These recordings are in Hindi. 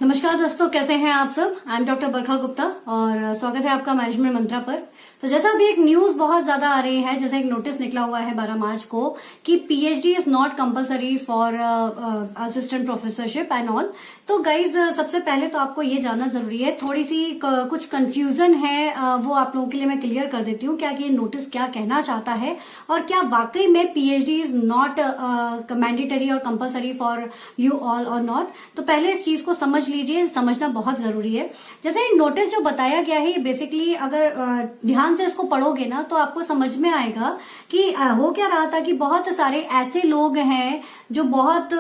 नमस्कार दोस्तों, कैसे हैं आप सब। आई एम डॉक्टर बरखा गुप्ता और स्वागत है आपका मैनेजमेंट मंत्रा पर। तो जैसा अभी एक न्यूज बहुत ज्यादा आ रही है, जैसे एक नोटिस निकला हुआ है 12 मार्च को कि PhD is not compulsory for assistant professorship and all. तो गाइज, सबसे पहले तो आपको ये जानना जरूरी है, थोड़ी सी कुछ कंफ्यूजन है, वो आप लोगों के लिए मैं क्लियर कर देती हूँ क्या कि ये नोटिस क्या कहना चाहता है और क्या वाकई में पीएचडी इज नॉट मैंडेटरी और कंपलसरी फॉर यू ऑल और नॉट। तो पहले इस चीज को समझ लीजिए, समझना बहुत जरूरी है। जैसे नोटिस जो बताया गया है, बेसिकली अगर ध्यान से इसको पढ़ोगे ना तो आपको समझ में आएगा कि हो क्या रहा था कि बहुत सारे ऐसे लोग हैं जो बहुत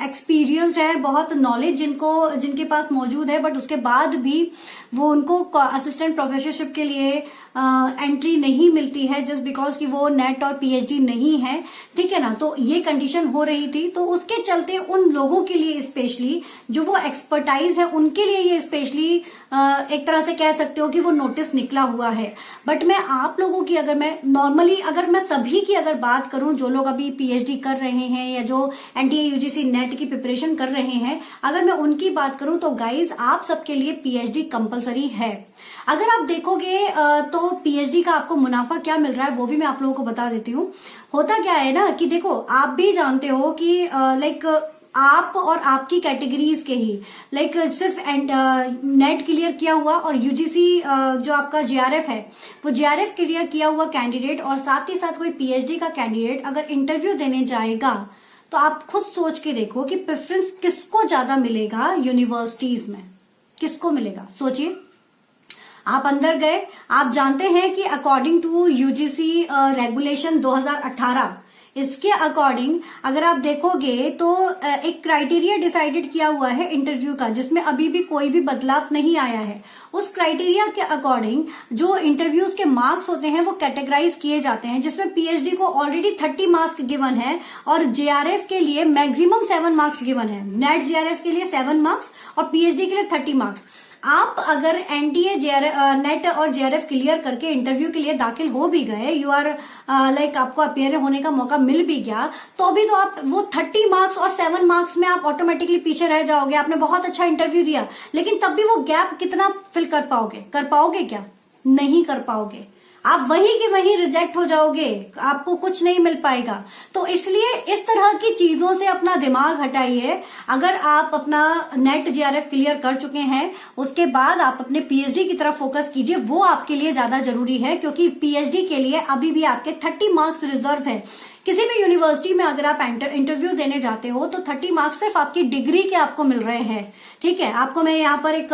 एक्सपीरियंस्ड है, बहुत नॉलेज जिनके पास मौजूद है, बट उसके बाद भी वो उनको असिस्टेंट प्रोफेसरशिप के लिए एंट्री नहीं मिलती है जस्ट बिकॉज कि वो नेट और पीएचडी नहीं है। ठीक है ना। तो ये कंडीशन हो रही थी, तो उसके चलते उन लोगों के लिए स्पेशली जो वो एक्सपर्टाइज है उनके लिए ये स्पेशली एक तरह से कह सकते हो कि वो नोटिस निकला हुआ है। बट मैं आप लोगों की अगर मैं सभी की अगर बात करूं, जो लोग अभी पीएचडी कर रहे हैं या जो एनटीए यूजीसी नेट की प्रिपरेशन कर रहे हैं, अगर मैं उनकी बात करूं तो गाइज आप सबके लिए पीएचडी कंपलसरी है। अगर आप देखोगे तो पीएचडी का आपको मुनाफा क्या मिल रहा है वो भी मैं आप लोगों को बता देती हूँ। होता क्या है ना कि देखो, आप भी जानते हो कि लाइक आप और आपकी कैटेगरीज के ही सिर्फ नेट क्लियर किया हुआ और यूजीसी जो आपका जेआरएफ है वो जेआरएफ क्लियर किया हुआ कैंडिडेट और साथ ही साथ कोई पीएचडी का कैंडिडेट अगर इंटरव्यू देने जाएगा तो आप खुद सोच के देखो कि प्रेफरेंस किसको ज्यादा मिलेगा यूनिवर्सिटीज में, किसको मिलेगा। सोचिए, आप अंदर गए, आप जानते हैं कि अकॉर्डिंग टू यूजीसी रेगुलेशन 2018 इसके अकॉर्डिंग अगर आप देखोगे तो एक क्राइटेरिया डिसाइडेड किया हुआ है इंटरव्यू का, जिसमें अभी भी कोई भी बदलाव नहीं आया है। उस क्राइटेरिया के अकॉर्डिंग जो इंटरव्यूज के मार्क्स होते हैं वो कैटेगराइज किए जाते हैं, जिसमें पीएचडी को ऑलरेडी 30 मार्क्स गिवन है और जेआरएफ के लिए मैक्सिमम 7 मार्क्स गिवन है। नेट जेआरएफ के लिए 7 मार्क्स और पीएचडी के लिए 30 मार्क्स। आप अगर एनटीए नेट और जेआरएफ क्लियर करके इंटरव्यू के लिए दाखिल हो भी गए, यू आर आपको अपियर होने का मौका मिल भी गया, तो भी तो आप वो 30 मार्क्स और 7 मार्क्स में आप ऑटोमेटिकली पीछे रह जाओगे। आपने बहुत अच्छा इंटरव्यू दिया लेकिन तब भी वो गैप कितना फिल कर पाओगे क्या? नहीं कर पाओगे। आप वहीं के वहीं रिजेक्ट हो जाओगे, आपको कुछ नहीं मिल पाएगा। तो इसलिए इस तरह की चीजों से अपना दिमाग हटाइए। अगर आप अपना नेट जेआरएफ क्लियर कर चुके हैं उसके बाद आप अपने पीएचडी की तरफ फोकस कीजिए, वो आपके लिए ज्यादा जरूरी है, क्योंकि पीएचडी के लिए अभी भी आपके 30 मार्क्स रिजर्व है। किसी भी यूनिवर्सिटी में अगर आप इंटरव्यू देने जाते हो तो 30 मार्क्स सिर्फ आपकी डिग्री के आपको मिल रहे हैं। ठीक है, आपको मैं यहाँ पर एक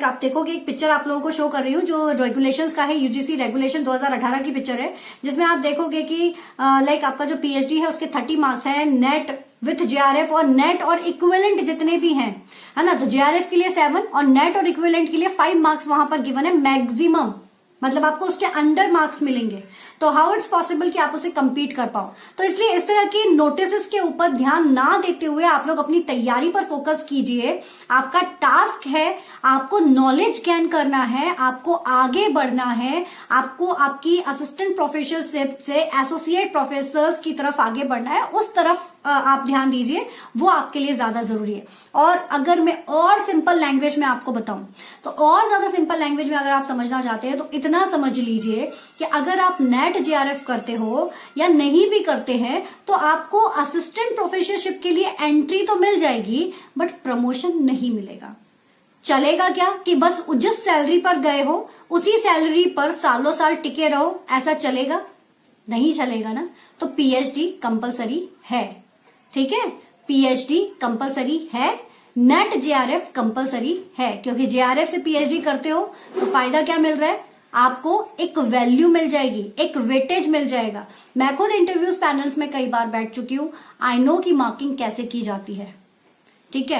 आप देखोगे एक पिक्चर आप लोगों को शो कर रही हूँ जो रेगुलेशंस का है, यूजीसी रेगुलेशन 2018 की पिक्चर है, जिसमें आप देखोगे कि आपका जो पीएचडी है उसके 30 मार्क्स है, नेट विथ जेआरएफ और नेट और इक्विवेलेंट जितने भी हैं, है ना। तो जेआरएफ के लिए 7 और नेट और इक्विवेलेंट के लिए 5 मार्क्स वहां पर गिवन है मैक्सिमम, मतलब आपको उसके अंडर मार्क्स मिलेंगे। तो हाउ इट्स पॉसिबल कि आप उसे कंपीट कर पाओ। तो इसलिए इस तरह की नोटिस के ऊपर ध्यान ना देते हुए आप लोग अपनी तैयारी पर फोकस कीजिए। आपका टास्क है, आपको नॉलेज गेन करना है, आपको आगे बढ़ना है, आपको आपकी असिस्टेंट प्रोफेसरशिप से एसोसिएट प्रोफेसर्स की तरफ आगे बढ़ना है। उस तरफ आप ध्यान दीजिए, वो आपके लिए ज्यादा जरूरी है। और अगर मैं और सिंपल लैंग्वेज में आपको बताऊं तो और ज्यादा सिंपल लैंग्वेज में अगर आप समझना चाहते हैं तो इतना समझ लीजिए कि अगर आप नेट जेआरएफ करते हो या नहीं भी करते हैं तो आपको असिस्टेंट प्रोफेसरशिप के लिए एंट्री तो मिल जाएगी बट प्रमोशन नहीं मिलेगा। चलेगा क्या कि बस जिस सैलरी पर गए हो उसी सैलरी पर सालों साल टिके रहो, ऐसा चलेगा? नहीं चलेगा ना। तो पीएचडी कंपलसरी है। ठीक है, पीएचडी कंपलसरी है, नेट जेआरएफ कंपलसरी है, क्योंकि जेआरएफ से पीएचडी करते हो तो फायदा क्या मिल रहा है? आपको एक वैल्यू मिल जाएगी, एक वेटेज मिल जाएगा। मैं खुद इंटरव्यूज पैनल्स में कई बार बैठ चुकी हूं, आई नो कि मार्किंग कैसे की जाती है। ठीक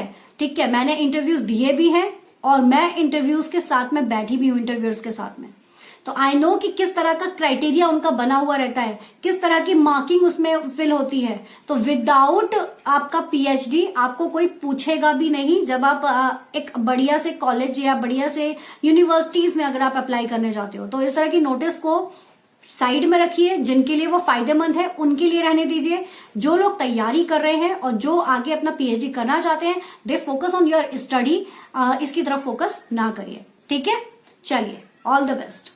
है, मैंने इंटरव्यूज दिए भी हैं और मैं इंटरव्यूज के साथ में बैठी भी हूं इंटरव्यूअर्स के साथ में। तो आई नो कि किस तरह का क्राइटेरिया उनका बना हुआ रहता है, किस तरह की मार्किंग उसमें फिल होती है। तो विदाउट आपका पीएचडी आपको कोई पूछेगा भी नहीं जब आप एक बढ़िया से कॉलेज या बढ़िया से यूनिवर्सिटीज में अगर आप अप्लाई करने जाते हो। तो इस तरह की नोटिस को साइड में रखिए, जिनके लिए वो फायदेमंद है उनके लिए रहने दीजिए। जो लोग तैयारी कर रहे हैं और जो आगे अपना पीएचडी करना चाहते हैं, they focus on your study, इसकी तरफ फोकस ना करिए। ठीक है, चलिए, ऑल द बेस्ट।